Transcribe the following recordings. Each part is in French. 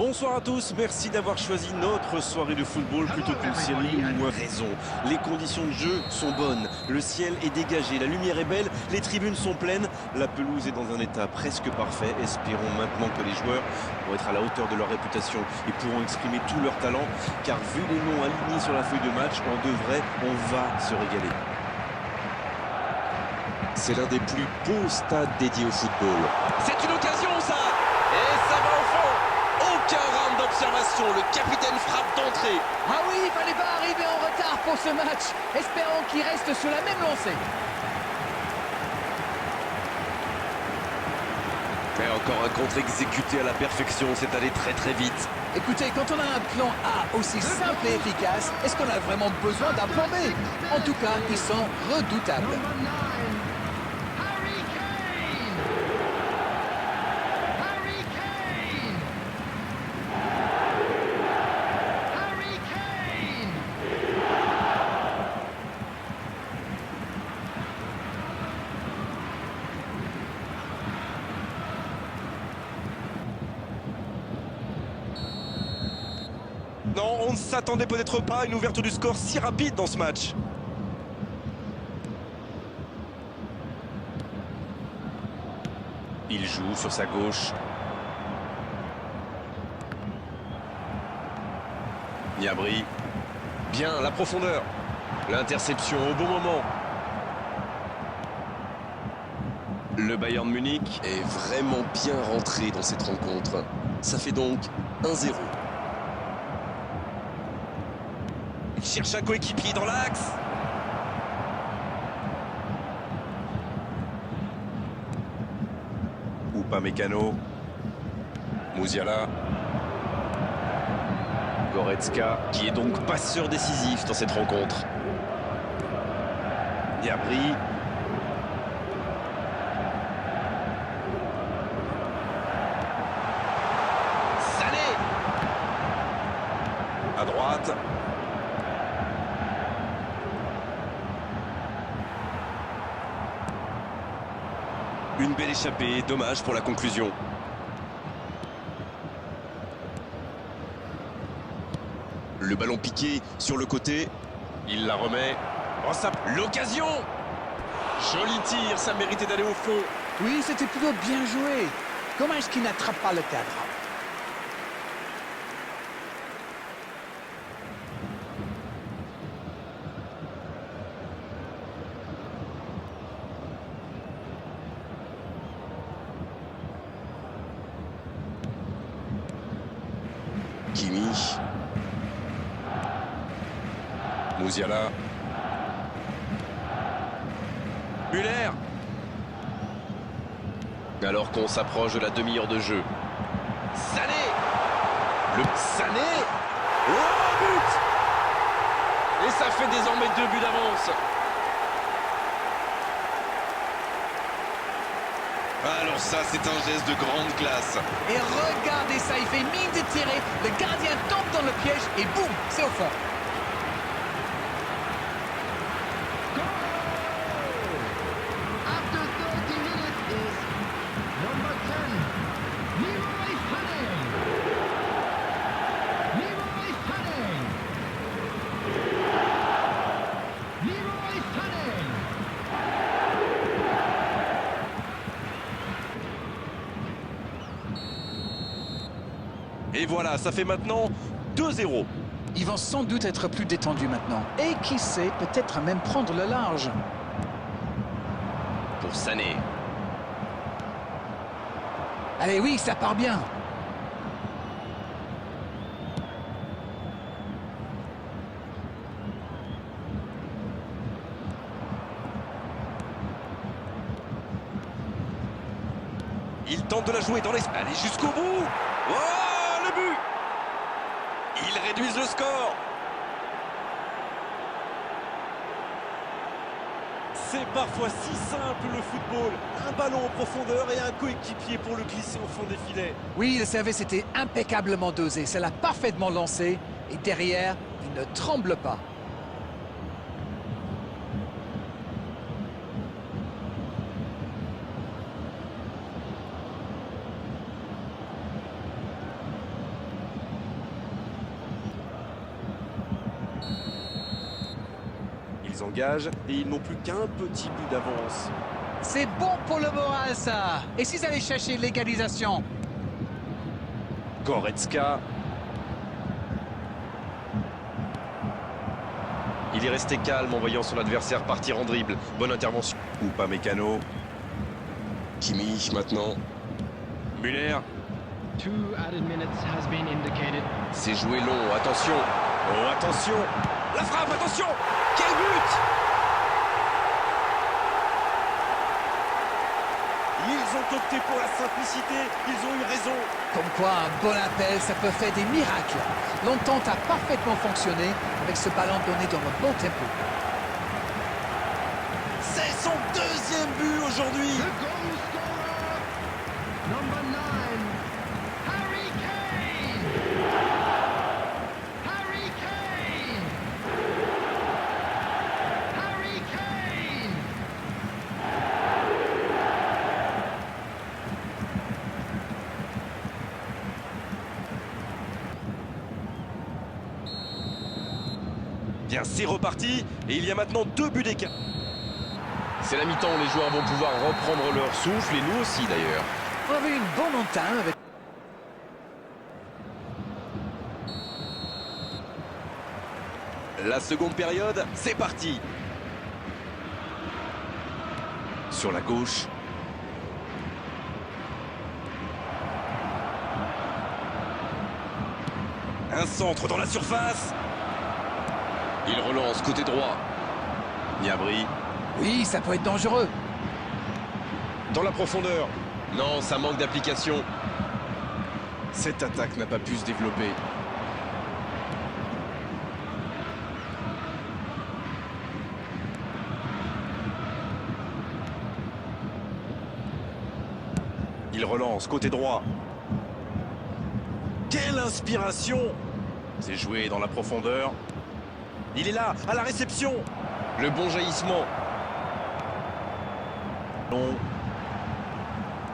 Bonsoir à tous, merci d'avoir choisi notre soirée de football plutôt qu'une série ou raison. Les conditions de jeu sont bonnes, le ciel est dégagé, la lumière est belle, les tribunes sont pleines, la pelouse est dans un état presque parfait. Espérons maintenant que les joueurs vont être à la hauteur de leur réputation et pourront exprimer tout leur talent, car vu les noms alignés sur la feuille de match, on va se régaler. C'est l'un des plus beaux stades dédiés au football. C'est une occasion ça. Et ça va au fond. Aucun round d'observation, le capitaine frappe d'entrée. Ah oui, il fallait pas arriver en retard pour ce match. Espérons qu'il reste sur la même lancée. Et encore un contre exécuté à la perfection, c'est allé très très vite. Écoutez, quand on a un plan A aussi simple et efficace, est-ce qu'on a vraiment besoin d'un plan B? En tout cas, ils sont redoutables. Non, on ne s'attendait peut-être pas à une ouverture du score si rapide dans ce match. Il joue sur sa gauche. Niabri. Bien, la profondeur. L'interception au bon moment. Le Bayern Munich Est vraiment bien rentré dans cette rencontre. Ça fait donc 1-0. il cherche un coéquipier dans l'axe. Upamecano. Musiala. Goretzka, qui est donc passeur décisif dans cette rencontre. Niabri. Sané. À droite. Une belle échappée, dommage pour la conclusion. Le ballon piqué sur le côté. Il la remet. Oh, ça... L'occasion. Joli tir, ça méritait d'aller au fond. Oui, c'était plutôt bien joué. Comment est-ce qu'il n'attrape pas le cadre? Kimi. Musiala. Müller. Alors qu'on s'approche de la demi-heure de jeu. Sané. Le Sané. Oh, but. Et ça fait désormais 2 buts d'avance. Alors ça, c'est un geste de grande classe. Et regardez ça, il fait mine de tirer, le gardien tombe dans le piège et boum, c'est au fond. After 30 minutes is number 10, Leroy Sané. Leroy Sané. Leroy Sané. Et voilà, ça fait maintenant 2-0. Ils vont sans doute être plus détendus maintenant. Et qui sait, peut-être même prendre le large. Pour Sané. Allez, oui, ça part bien. Il tente de la jouer dans l'espace. Allez, jusqu'au bout. Oh, le but. Ils réduisent le score. C'est parfois si simple le football. Un ballon en profondeur et un coéquipier pour le glisser au fond des filets. Oui, le service était impeccablement dosé. Ça l'a parfaitement lancé. Et derrière, il ne tremble pas. désengage et ils n'ont plus qu'un petit but d'avance. C'est bon pour le moral, ça. Et s'ils allaient chercher l'égalisation? Goretzka. Il est resté calme en voyant son adversaire partir en dribble. Bonne intervention. Ou pas Mécano. Kimmich maintenant. Müller. 2 added minutes has been indicated. C'est joué long, attention. Oh, attention. La frappe, attention. Quel but! Ils ont opté pour la simplicité. Ils ont eu raison. Comme quoi, un bon appel, ça peut faire des miracles. L'entente a parfaitement fonctionné avec ce ballon donné dans le bon tempo. C'est son deuxième but aujourd'hui. The goal scorer, number 9, Harry Kane! Harry Kane! Harry Kane! Bien, c'est reparti. Et il y a maintenant 2 buts d'écart. C'est la mi-temps, les joueurs vont pouvoir reprendre leur souffle, et nous aussi d'ailleurs. On avait une bonne entame avec... La seconde période, c'est parti. Sur la gauche. Un centre dans la surface. Il relance côté droit. Niabri. Oui, ça peut être dangereux. Dans la profondeur. Non, ça manque d'application. Cette attaque n'a pas pu se développer. Il relance côté droit. Quelle inspiration! C'est joué dans la profondeur. Il est là, à la réception. Le bon jaillissement. Non.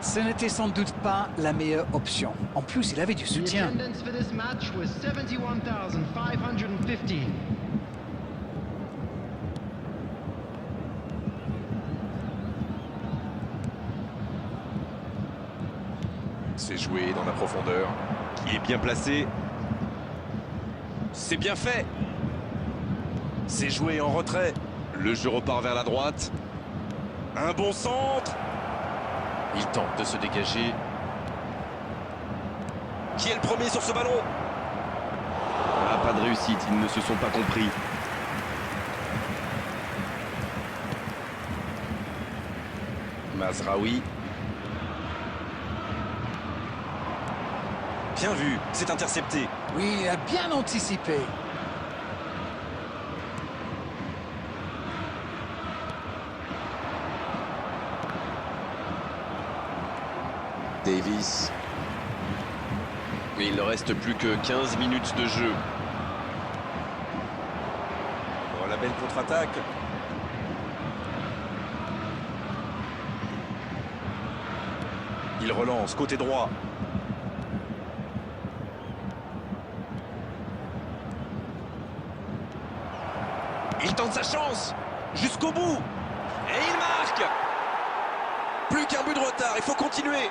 Ce n'était sans doute pas la meilleure option. En plus, il avait du The soutien. attendance for this match was 71,550. C'est joué dans la profondeur. Il est bien placé. C'est bien fait. C'est joué en retrait. Le jeu repart vers la droite. Un bon centre. Il tente de se dégager. Qui est le premier sur ce ballon? Ah, pas de réussite, ils ne se sont pas compris. Mazraoui. Bien vu, c'est intercepté. Oui, il a bien anticipé. Davis. Mais il ne reste plus que 15 minutes de jeu. Oh, la belle contre-attaque. Il relance côté droit. Il tente sa chance jusqu'au bout. Et il marque. Plus qu'un but de retard, il faut continuer.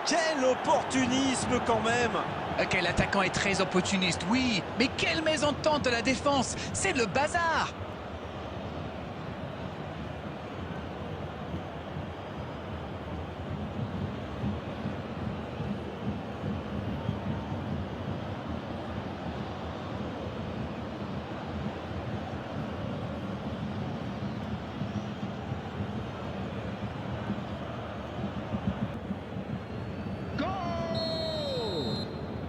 Quel opportunisme quand même. Ok, l'attaquant est très opportuniste, oui. Mais quelle mésentente de la défense. C'est le bazar.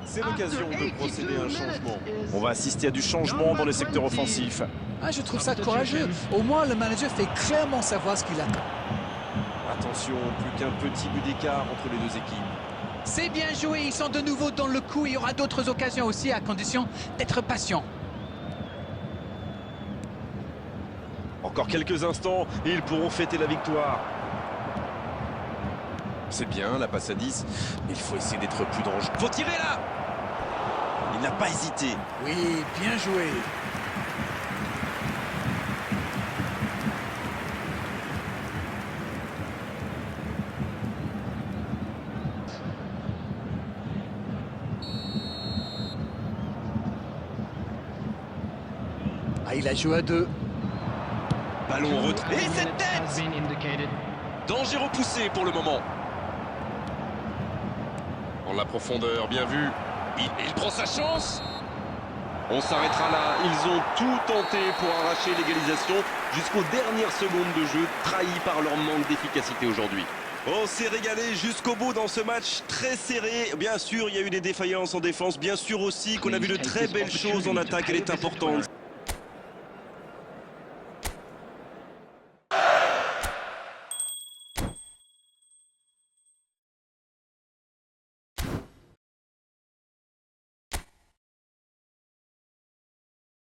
C'est l'occasion de procéder à un changement. On va assister à du changement dans le secteur offensif. Ah, je trouve ça courageux. Au moins, le manager fait clairement savoir ce qu'il attend. Attention, plus qu'un petit but d'écart entre les deux équipes. C'est bien joué, ils sont de nouveau dans le coup. Il y aura d'autres occasions aussi, à condition d'être patient. Encore quelques instants et ils pourront fêter la victoire. C'est bien, la passe à 10. Il faut essayer d'être plus dangereux. Faut tirer là. Il n'a pas hésité. Oui, bien joué. Ah, il a joué à 2. Ballon retrait. Et cette tête! Danger repoussé pour le moment. En la profondeur, bien vu. Il prend sa chance. On s'arrêtera là. Ils ont tout tenté pour arracher l'égalisation jusqu'aux dernières secondes de jeu, trahis par leur manque d'efficacité aujourd'hui. On s'est régalé jusqu'au bout dans ce match très serré. Bien sûr, il y a eu des défaillances en défense. Bien sûr aussi qu'on a vu de très belles choses en attaque. Elle est importante.